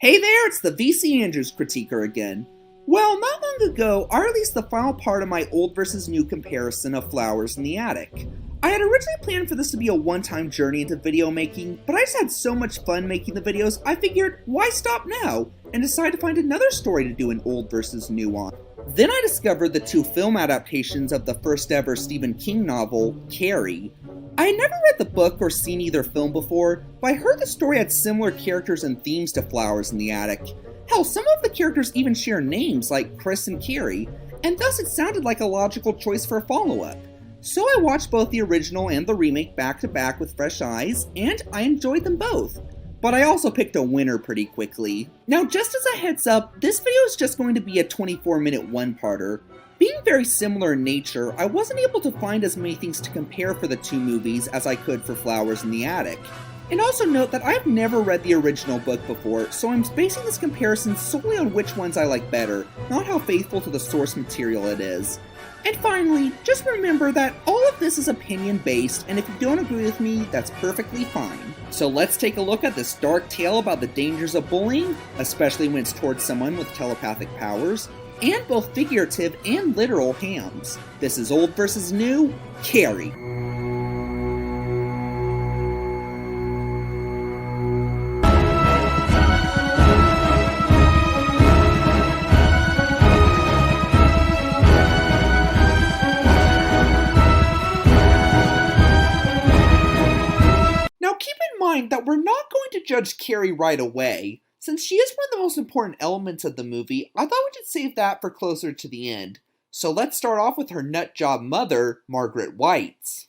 Hey there, it's the VC Andrews critiquer again. Well, not long ago, I released the final part of my old versus new comparison of Flowers in the Attic. I had originally planned for this to be a one-time journey into video making, but I just had so much fun making the videos, I figured, why stop now? And decided to find another story to do an old versus new on. Then I discovered the two film adaptations of the first ever Stephen King novel, Carrie. I had never read the book or seen either film before, but I heard the story had similar characters and themes to Flowers in the Attic. Hell, some of the characters even share names like Chris and Carrie, and thus it sounded like a logical choice for a follow-up. So I watched both the original and the remake back to back with fresh eyes, and I enjoyed them both. But I also picked a winner pretty quickly. Now, just as a heads up, this video is just going to be a 24-minute one-parter. Being very similar in nature, I wasn't able to find as many things to compare for the two movies as I could for Flowers in the Attic. And also note that I've never read the original book before, so I'm basing this comparison solely on which ones I like better, not how faithful to the source material it is. And finally, just remember that all of this is opinion-based, and if you don't agree with me, that's perfectly fine. So let's take a look at this dark tale about the dangers of bullying, especially when it's towards someone with telepathic powers, and both figurative and literal hams. This is Old versus New, Carrie. Now keep in mind that we're not going to judge Carrie right away. Since she is one of the most important elements of the movie, I thought we should save that for closer to the end. So let's start off with her nutjob mother, Margaret Whites.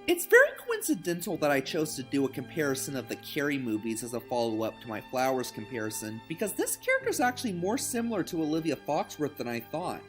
It's very coincidental that I chose to do a comparison of the Carrie movies as a follow-up to my Flowers comparison, because this character is actually more similar to Olivia Foxworth than I thought.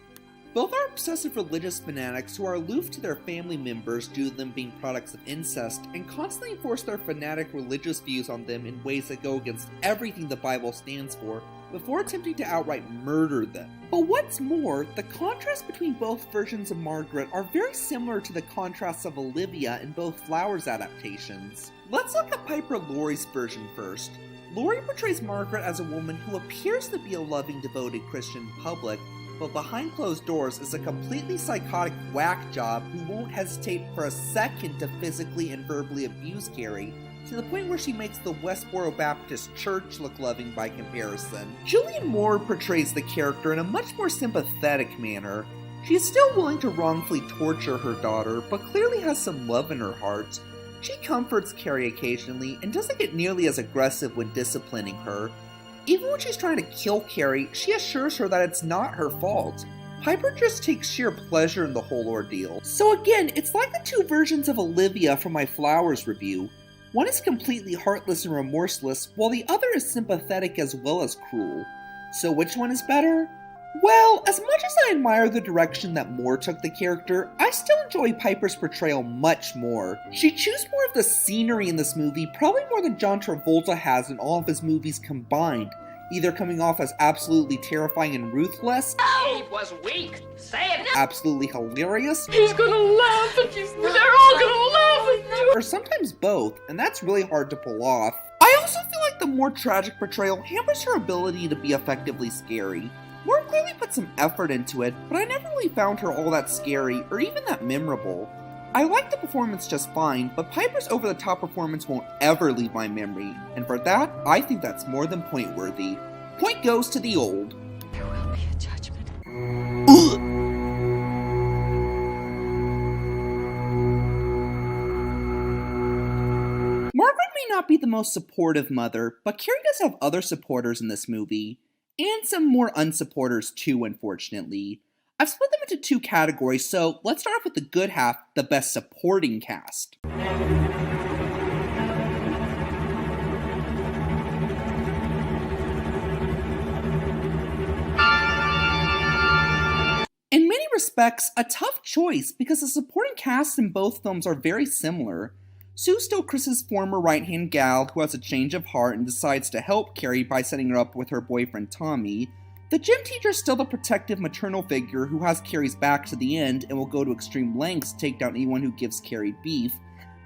Both are obsessive religious fanatics who are aloof to their family members due to them being products of incest, and constantly enforce their fanatic religious views on them in ways that go against everything the Bible stands for, before attempting to outright murder them. But what's more, the contrast between both versions of Margaret are very similar to the contrasts of Olivia in both Flowers adaptations. Let's look at Piper Laurie's version first. Laurie portrays Margaret as a woman who appears to be a loving, devoted Christian in public, but behind closed doors is a completely psychotic whack job who won't hesitate for a second to physically and verbally abuse Carrie, to the point where she makes the Westboro Baptist Church look loving by comparison. Julianne Moore portrays the character in a much more sympathetic manner. She is still willing to wrongfully torture her daughter, but clearly has some love in her heart. She comforts Carrie occasionally, and doesn't get nearly as aggressive when disciplining her. Even when she's trying to kill Carrie, she assures her that it's not her fault. Piper just takes sheer pleasure in the whole ordeal. So again, it's like the two versions of Olivia from my Flowers review. One is completely heartless and remorseless, while the other is sympathetic as well as cruel. So which one is better? Well, as much as I admire the direction that Moore took the character, I still enjoy Piper's portrayal much more. She chews more of the scenery in this movie, probably more than John Travolta has in all of his movies combined, either coming off as absolutely terrifying and ruthless, He was weak. Say it. absolutely hilarious, He's gonna laugh at you. They're all gonna laugh at you. or sometimes both, and that's really hard to pull off. I also feel like the more tragic portrayal hampers her ability to be effectively scary. Moore clearly put some effort into it, but I never really found her all that scary or even that memorable. I like the performance just fine, but Piper's over-the-top performance won't ever leave my memory, and for that, I think that's more than point-worthy. Point goes to the old. There will be a judgment. Margaret may not be the most supportive mother, but Carrie does have other supporters in this movie. And some more unsupporters too, unfortunately. I've split them into two categories, so let's start off with the good half, the best supporting cast. In many respects, a tough choice because the supporting casts in both films are very similar. Sue's still Chris's former right-hand gal who has a change of heart and decides to help Carrie by setting her up with her boyfriend Tommy. The gym teacher is still the protective maternal figure who has Carrie's back to the end and will go to extreme lengths to take down anyone who gives Carrie beef,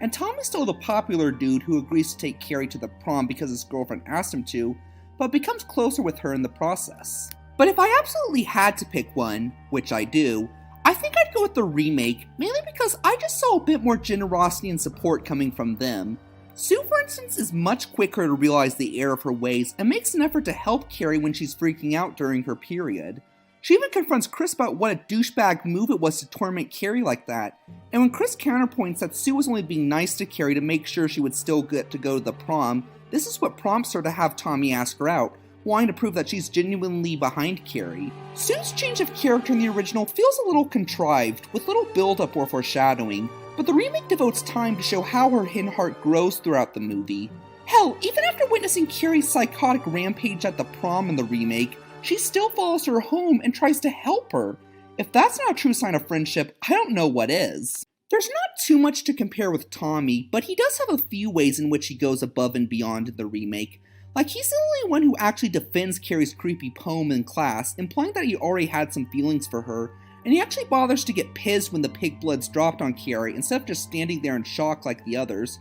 and Tommy's still the popular dude who agrees to take Carrie to the prom because his girlfriend asked him to, but becomes closer with her in the process. But if I absolutely had to pick one, which I do, I think I'd go with the remake, mainly because I just saw a bit more generosity and support coming from them. Sue, for instance, is much quicker to realize the error of her ways and makes an effort to help Carrie when she's freaking out during her period. She even confronts Chris about what a douchebag move it was to torment Carrie like that, and when Chris counterpoints that Sue was only being nice to Carrie to make sure she would still get to go to the prom, this is what prompts her to have Tommy ask her out, wanting to prove that she's genuinely behind Carrie. Sue's change of character in the original feels a little contrived, with little build-up or foreshadowing, but the remake devotes time to show how her hidden heart grows throughout the movie. Hell, even after witnessing Carrie's psychotic rampage at the prom in the remake, she still follows her home and tries to help her. If that's not a true sign of friendship, I don't know what is. There's not too much to compare with Tommy, but he does have a few ways in which he goes above and beyond in the remake. Like, he's the only one who actually defends Carrie's creepy poem in class, implying that he already had some feelings for her, and he actually bothers to get pissed when the pig blood's dropped on Carrie instead of just standing there in shock like the others.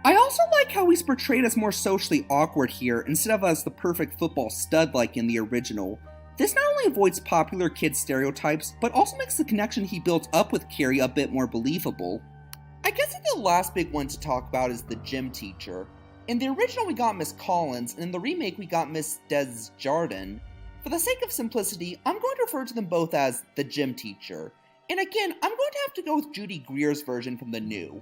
I also like how he's portrayed as more socially awkward here instead of as the perfect football stud like in the original. This not only avoids popular kid stereotypes, but also makes the connection he built up with Carrie a bit more believable. I guess the last big one to talk about is the gym teacher. In the original we got Miss Collins, and in the remake we got Miss Desjardins. For the sake of simplicity, I'm going to refer to them both as the gym teacher. And again, I'm going to have to go with Judy Greer's version from the new.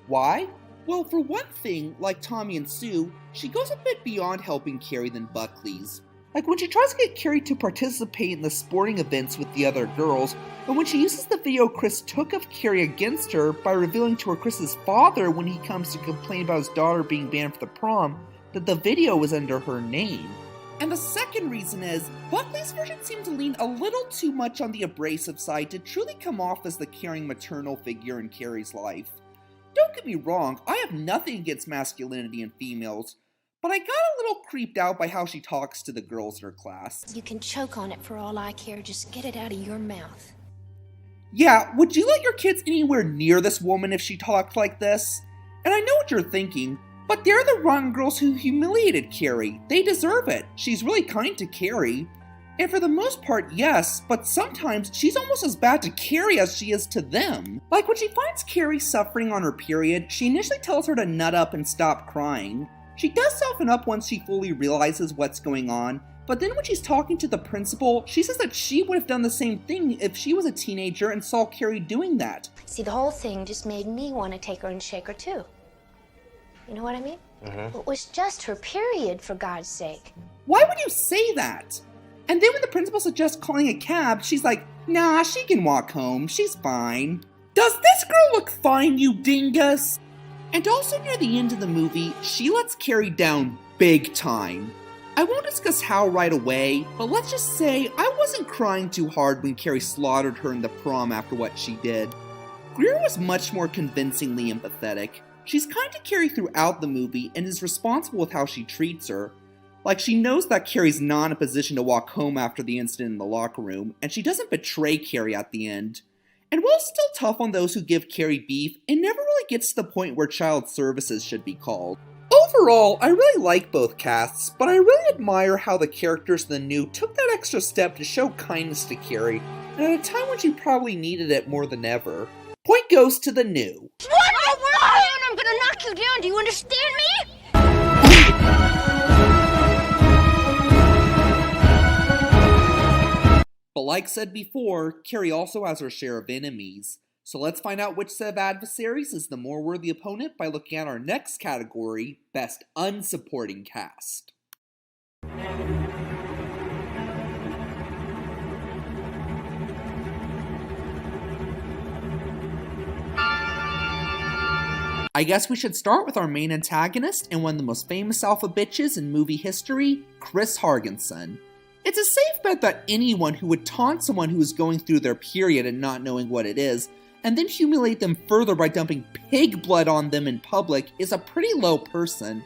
Why? Well, for one thing, like Tommy and Sue, she goes a bit beyond helping Carrie than Buckley's. Like when she tries to get Carrie to participate in the sporting events with the other girls, but when she uses the video Chris took of Carrie against her by revealing to her Chris's father when he comes to complain about his daughter being banned for the prom, that the video was under her name. And the second reason is, Buckley's version seemed to lean a little too much on the abrasive side to truly come off as the caring maternal figure in Carrie's life. Don't get me wrong, I have nothing against masculinity in females, but I got a little creeped out by how she talks to the girls in her class. You can choke on it for all I care, just get it out of your mouth. Yeah, would you let your kids anywhere near this woman if she talked like this? And I know what you're thinking, but they're the wrong girls who humiliated Carrie. They deserve it. She's really kind to Carrie. And for the most part, yes, but sometimes she's almost as bad to Carrie as she is to them. Like when she finds Carrie suffering on her period, she initially tells her to nut up and stop crying. She does soften up once she fully realizes what's going on, but then when she's talking to the principal, she says that she would have done the same thing if she was a teenager and saw Carrie doing that. See, the whole thing just made me want to take her and shake her too. You know what I mean? It was just her period, for God's sake. Why would you say that? And then when the principal suggests calling a cab, she's like, nah, she can walk home, she's fine. Does this girl look fine, you dingus? And also near the end of the movie, she lets Carrie down big time. I won't discuss how right away, but let's just say I wasn't crying too hard when Carrie slaughtered her in the prom after what she did. Greer was much more convincingly empathetic. She's kind to Carrie throughout the movie and is responsible with how she treats her. Like, she knows that Carrie's not in a position to walk home after the incident in the locker room, and she doesn't betray Carrie at the end. And while still tough on those who give Carrie beef, it never really gets to the point where child services should be called. Overall, I really like both casts, but I really admire how the characters in the new took that extra step to show kindness to Carrie, and at a time when she probably needed it more than ever. Point goes to the new. What? I'm gonna knock you down, do you understand me? But like said before, Carrie also has her share of enemies. So let's find out which set of adversaries is the more worthy opponent by looking at our next category, Best Unsupporting Cast. I guess we should start with our main antagonist and one of the most famous alpha bitches in movie history, Chris Hargensen. It's a safe bet that anyone who would taunt someone who is going through their period and not knowing what it is, and then humiliate them further by dumping pig blood on them in public is a pretty low person.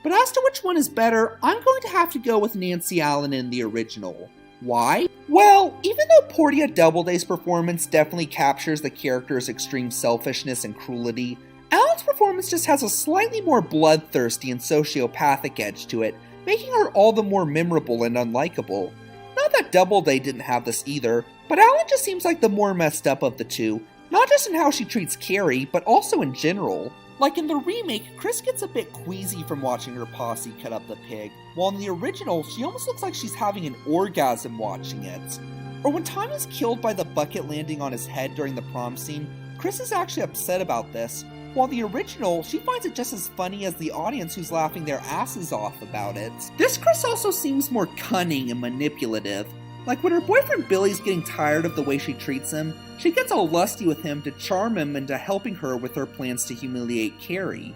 But as to which one is better, I'm going to have to go with Nancy Allen in the original. Why? Well, even though Portia Doubleday's performance definitely captures the character's extreme selfishness and cruelty, Alan's performance just has a slightly more bloodthirsty and sociopathic edge to it, making her all the more memorable and unlikable. Not that Doubleday didn't have this either, but Alan just seems like the more messed up of the two, not just in how she treats Carrie, but also in general. Like in the remake, Chris gets a bit queasy from watching her posse cut up the pig, while in the original, she almost looks like she's having an orgasm watching it. Or when Tommy's killed by the bucket landing on his head during the prom scene, Chris is actually upset about this, while the original, she finds it just as funny as the audience who's laughing their asses off about it. This Chris also seems more cunning and manipulative. Like when her boyfriend Billy's getting tired of the way she treats him, she gets all lusty with him to charm him into helping her with her plans to humiliate Carrie.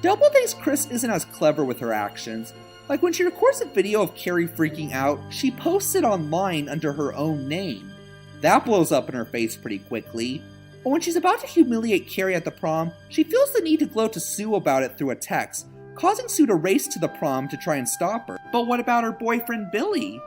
Doubleday's Chris isn't as clever with her actions. Like when she records a video of Carrie freaking out, she posts it online under her own name. That blows up in her face pretty quickly. But when she's about to humiliate Carrie at the prom, she feels the need to gloat to Sue about it through a text, causing Sue to race to the prom to try and stop her. But what about her boyfriend Billy?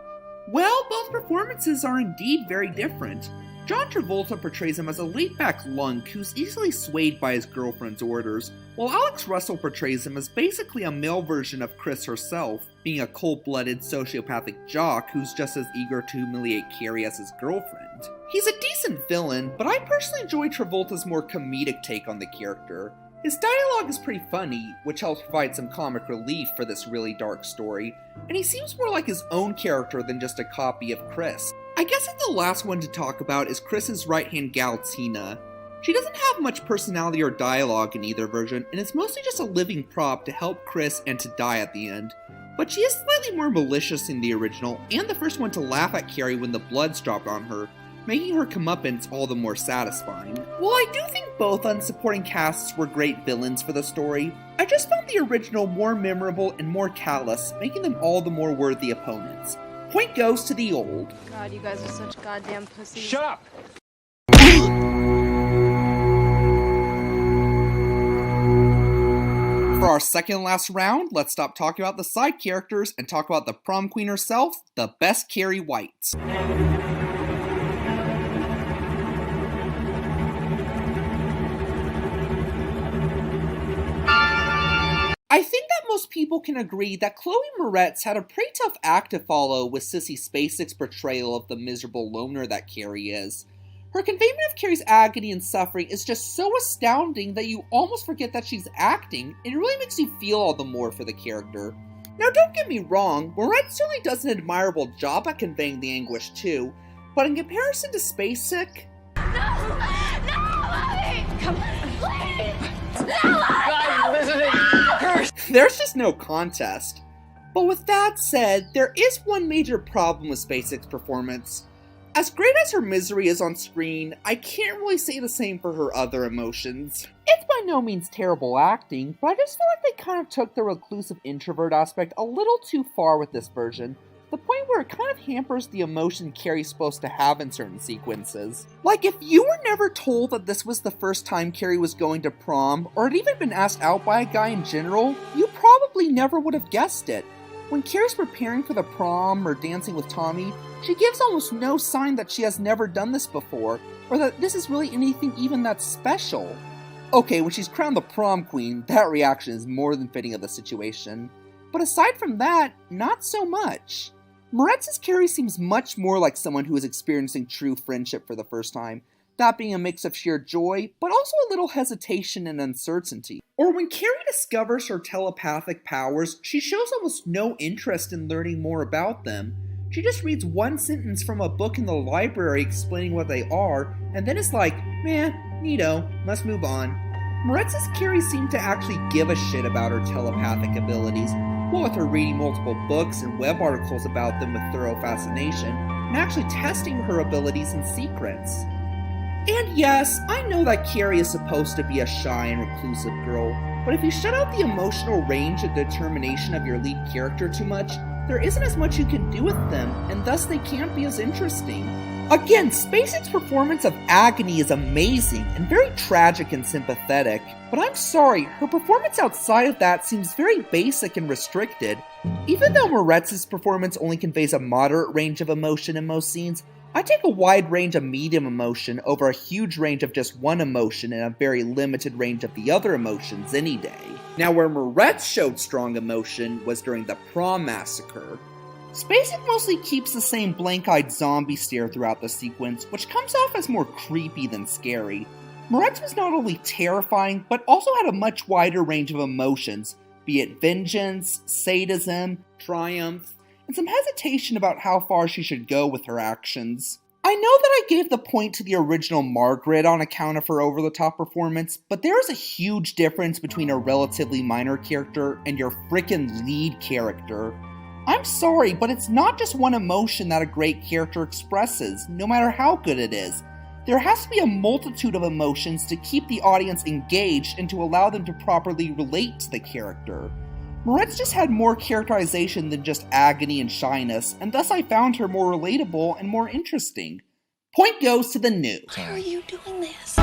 Well, both performances are indeed very different. John Travolta portrays him as a laid-back lunk who's easily swayed by his girlfriend's orders, while Alex Russell portrays him as basically a male version of Chris herself, being a cold-blooded, sociopathic jock who's just as eager to humiliate Carrie as his girlfriend. He's a decent villain, but I personally enjoy Travolta's more comedic take on the character. His dialogue is pretty funny, which helps provide some comic relief for this really dark story, and he seems more like his own character than just a copy of Chris. I guess the last one to talk about is Chris's right-hand gal, Tina. She doesn't have much personality or dialogue in either version, and is mostly just a living prop to help Chris and to die at the end. But she is slightly more malicious in the original, and the first one to laugh at Carrie when the blood's dropped on her, making her comeuppance all the more satisfying. While I do think both unsupporting casts were great villains for the story, I just found the original more memorable and more callous, making them all the more worthy opponents. Point goes to the old. God, you guys are such goddamn pussies. Shut up! For our second and last round, let's stop talking about the side characters and talk about the prom queen herself, the best Carrie White. I think that most people can agree that Chloe Moretz had a pretty tough act to follow with Sissy Spacek's portrayal of the miserable loner that Carrie is. Her conveyment of Carrie's agony and suffering is just so astounding that you almost forget that she's acting, and it really makes you feel all the more for the character. Now don't get me wrong, Moretz certainly does an admirable job at conveying the anguish too, but in comparison to Spacek... No, Mommy! Come on, please! No, Guys, listen to There's just no contest. But with that said, there is one major problem with Spacek's performance. As great as her misery is on screen, I can't really say the same for her other emotions. It's by no means terrible acting, but I just feel like they kind of took the reclusive introvert aspect a little too far with this version, to the point where it kind of hampers the emotion Carrie's supposed to have in certain sequences. Like, if you were never told that this was the first time Carrie was going to prom, or had even been asked out by a guy in general, you probably never would have guessed it. When Carrie's preparing for the prom or dancing with Tommy, she gives almost no sign that she has never done this before, or that this is really anything even that special. Okay, when she's crowned the prom queen, that reaction is more than fitting of the situation. But aside from that, not so much. Moretz's Carrie seems much more like someone who is experiencing true friendship for the first time, that being a mix of sheer joy, but also a little hesitation and uncertainty. Or when Carrie discovers her telepathic powers, she shows almost no interest in learning more about them. She just reads one sentence from a book in the library explaining what they are, and then it's like, meh, neato, must move on. Moretz's Carrie seemed to actually give a shit about her telepathic abilities, what with her reading multiple books and web articles about them with thorough fascination, and actually testing her abilities in secrets. And yes, I know that Carrie is supposed to be a shy and reclusive girl, but if you shut out the emotional range and determination of your lead character too much, there isn't as much you can do with them, and thus they can't be as interesting. Again, Spacek's performance of Agony is amazing and very tragic and sympathetic, but I'm sorry, her performance outside of that seems very basic and restricted. Even though Moretz's performance only conveys a moderate range of emotion in most scenes, I take a wide range of medium emotion over a huge range of just one emotion and a very limited range of the other emotions any day. Now, where Moretz showed strong emotion was during the prom massacre. Spacek mostly keeps the same blank-eyed zombie stare throughout the sequence, which comes off as more creepy than scary. Moretz was not only terrifying, but also had a much wider range of emotions, be it vengeance, sadism, triumph, and some hesitation about how far she should go with her actions. I know that I gave the point to the original Margaret on account of her over-the-top performance, but there is a huge difference between a relatively minor character and your frickin' lead character. I'm sorry, but it's not just one emotion that a great character expresses, no matter how good it is. There has to be a multitude of emotions to keep the audience engaged and to allow them to properly relate to the character. Moretz just had more characterization than just agony and shyness, and thus I found her more relatable and more interesting. Point goes to the new. Why are you doing this?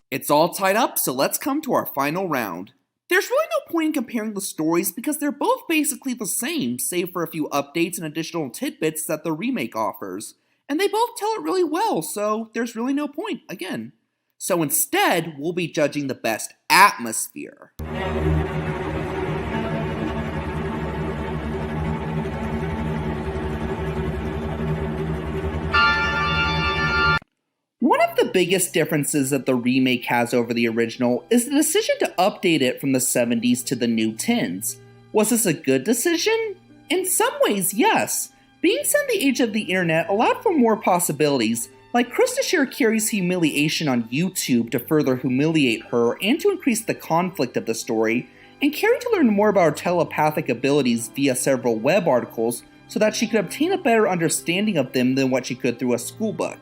It's all tied up, so let's come to our final round. There's really no point in comparing the stories because they're both basically the same, save for a few updates and additional tidbits that the remake offers. And they both tell it really well, so there's really no point, again. So instead, we'll be judging the best atmosphere. One of the biggest differences that the remake has over the original is the decision to update it from the 70s to the new 10s. Was this a good decision? In some ways, yes. Being set in the age of the internet allowed for more possibilities, like Chris to share Carrie's humiliation on YouTube to further humiliate her and to increase the conflict of the story, and Carrie to learn more about her telepathic abilities via several web articles so that she could obtain a better understanding of them than what she could through a schoolbook.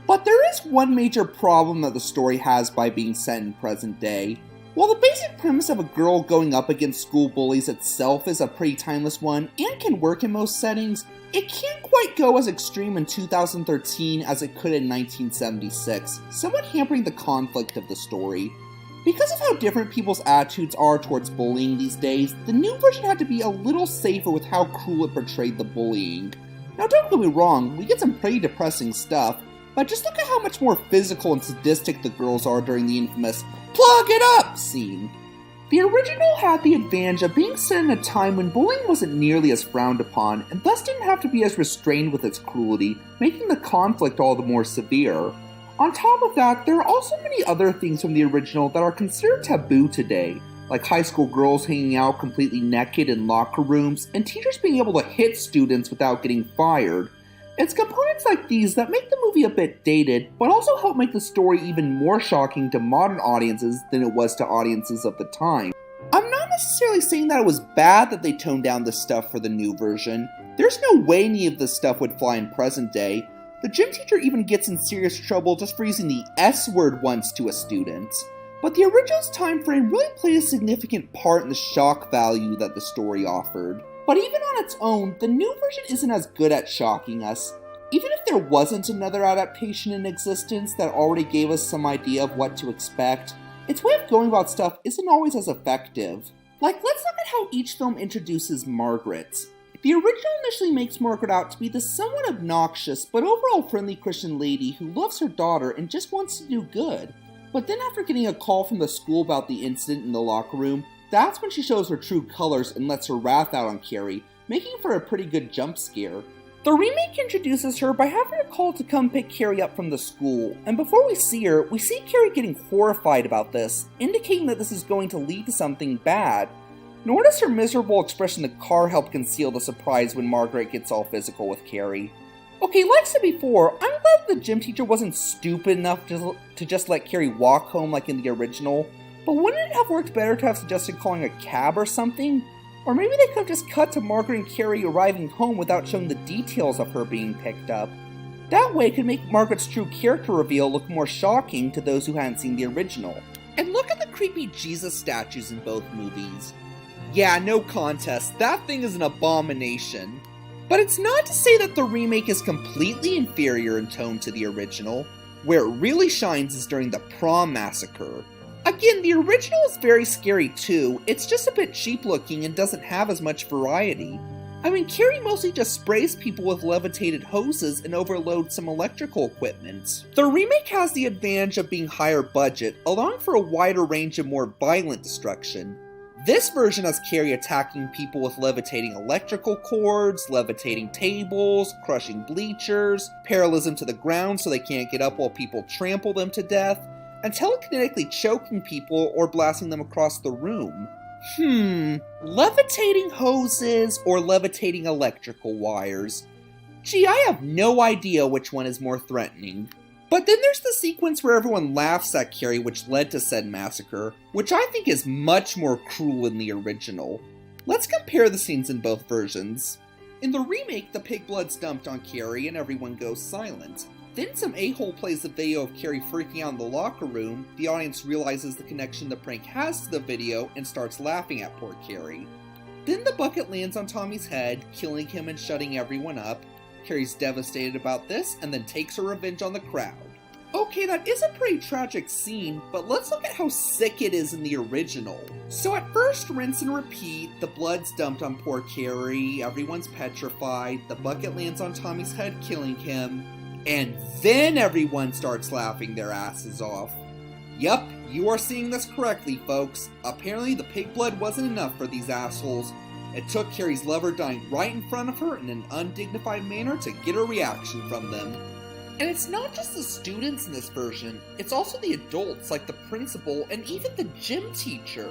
But there is one major problem that the story has by being set in present day. While the basic premise of a girl going up against school bullies itself is a pretty timeless one and can work in most settings, it can't quite go as extreme in 2013 as it could in 1976, somewhat hampering the conflict of the story. Because of how different people's attitudes are towards bullying these days, the new version had to be a little safer with how cruel it portrayed the bullying. Now don't get me wrong, we get some pretty depressing stuff, but just look at how much more physical and sadistic the girls are during the infamous "plug it up" scene. The original had the advantage of being set in a time when bullying wasn't nearly as frowned upon, and thus didn't have to be as restrained with its cruelty, making the conflict all the more severe. On top of that, there are also many other things from the original that are considered taboo today, like high school girls hanging out completely naked in locker rooms, and teachers being able to hit students without getting fired. It's components like these that make the movie a bit dated, but also help make the story even more shocking to modern audiences than it was to audiences of the time. I'm not necessarily saying that it was bad that they toned down this stuff for the new version. There's no way any of this stuff would fly in present day. The gym teacher even gets in serious trouble just for using the S word once to a student. But the original's time frame really played a significant part in the shock value that the story offered. But even on its own, the new version isn't as good at shocking us. Even if there wasn't another adaptation in existence that already gave us some idea of what to expect, its way of going about stuff isn't always as effective. Like, let's look at how each film introduces Margaret. The original initially makes Margaret out to be the somewhat obnoxious but overall friendly Christian lady who loves her daughter and just wants to do good. But then after getting a call from the school about the incident in the locker room, that's when she shows her true colors and lets her wrath out on Carrie, making for a pretty good jump scare. The remake introduces her by having her call to come pick Carrie up from the school, and before we see her, we see Carrie getting horrified about this, indicating that this is going to lead to something bad. Nor does her miserable expression in the car help conceal the surprise when Margaret gets all physical with Carrie. Okay, like I said before, I'm glad the gym teacher wasn't stupid enough to just let Carrie walk home like in the original, but wouldn't it have worked better to have suggested calling a cab or something? Or maybe they could have just cut to Margaret and Carrie arriving home without showing the details of her being picked up. That way it could make Margaret's true character reveal look more shocking to those who hadn't seen the original. And look at the creepy Jesus statues in both movies. Yeah, no contest, that thing is an abomination. But it's not to say that the remake is completely inferior in tone to the original. Where it really shines is during the prom massacre. Again, the original is very scary too, it's just a bit cheap looking and doesn't have as much variety. I mean, Carrie mostly just sprays people with levitated hoses and overloads some electrical equipment. The remake has the advantage of being higher budget, allowing for a wider range of more violent destruction. This version has Carrie attacking people with levitating electrical cords, levitating tables, crushing bleachers, parallelism to the ground so they can't get up while people trample them to death, and telekinetically choking people or blasting them across the room. Levitating hoses or levitating electrical wires? Gee, I have no idea which one is more threatening. But then there's the sequence where everyone laughs at Carrie which led to said massacre, which I think is much more cruel in the original. Let's compare the scenes in both versions. In the remake, the pig blood's dumped on Carrie and everyone goes silent. Then some a-hole plays a video of Carrie freaking out in the locker room, the audience realizes the connection the prank has to the video and starts laughing at poor Carrie. Then the bucket lands on Tommy's head, killing him and shutting everyone up. Carrie's devastated about this and then takes her revenge on the crowd. Okay, that is a pretty tragic scene, but let's look at how sick it is in the original. So at first, rinse and repeat, the blood's dumped on poor Carrie, everyone's petrified, the bucket lands on Tommy's head killing him, and then everyone starts laughing their asses off. Yup, you are seeing this correctly, folks. Apparently the pig blood wasn't enough for these assholes. It took Carrie's lover dying right in front of her in an undignified manner to get a reaction from them. And it's not just the students in this version, it's also the adults like the principal and even the gym teacher.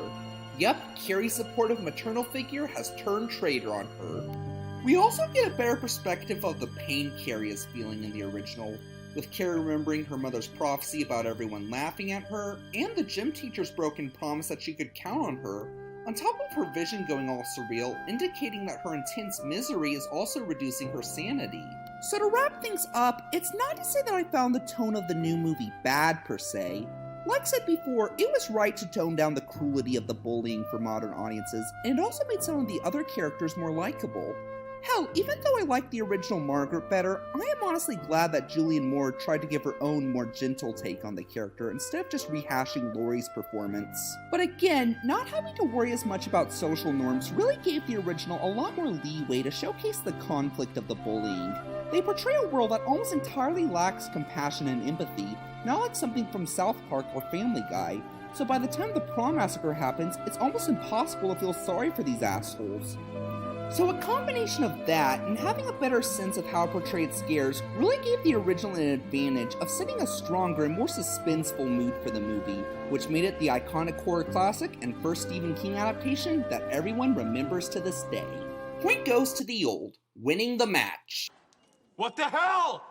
Yup, Carrie's supportive maternal figure has turned traitor on her. We also get a better perspective of the pain Carrie is feeling in the original, with Carrie remembering her mother's prophecy about everyone laughing at her, and the gym teacher's broken promise that she could count on her, on top of her vision going all surreal, indicating that her intense misery is also reducing her sanity. So to wrap things up, it's not to say that I found the tone of the new movie bad per se. Like I said before, it was right to tone down the cruelty of the bullying for modern audiences, and it also made some of the other characters more likable. Hell, even though I like the original Margaret better, I am honestly glad that Julianne Moore tried to give her own more gentle take on the character instead of just rehashing Laurie's performance. But again, not having to worry as much about social norms really gave the original a lot more leeway to showcase the conflict of the bullying. They portray a world that almost entirely lacks compassion and empathy, not like something from South Park or Family Guy. So by the time the prom massacre happens, it's almost impossible to feel sorry for these assholes. So a combination of that, and having a better sense of how it portrayed scares, really gave the original an advantage of setting a stronger and more suspenseful mood for the movie, which made it the iconic horror classic and first Stephen King adaptation that everyone remembers to this day. Point goes to the old, winning the match. What the hell?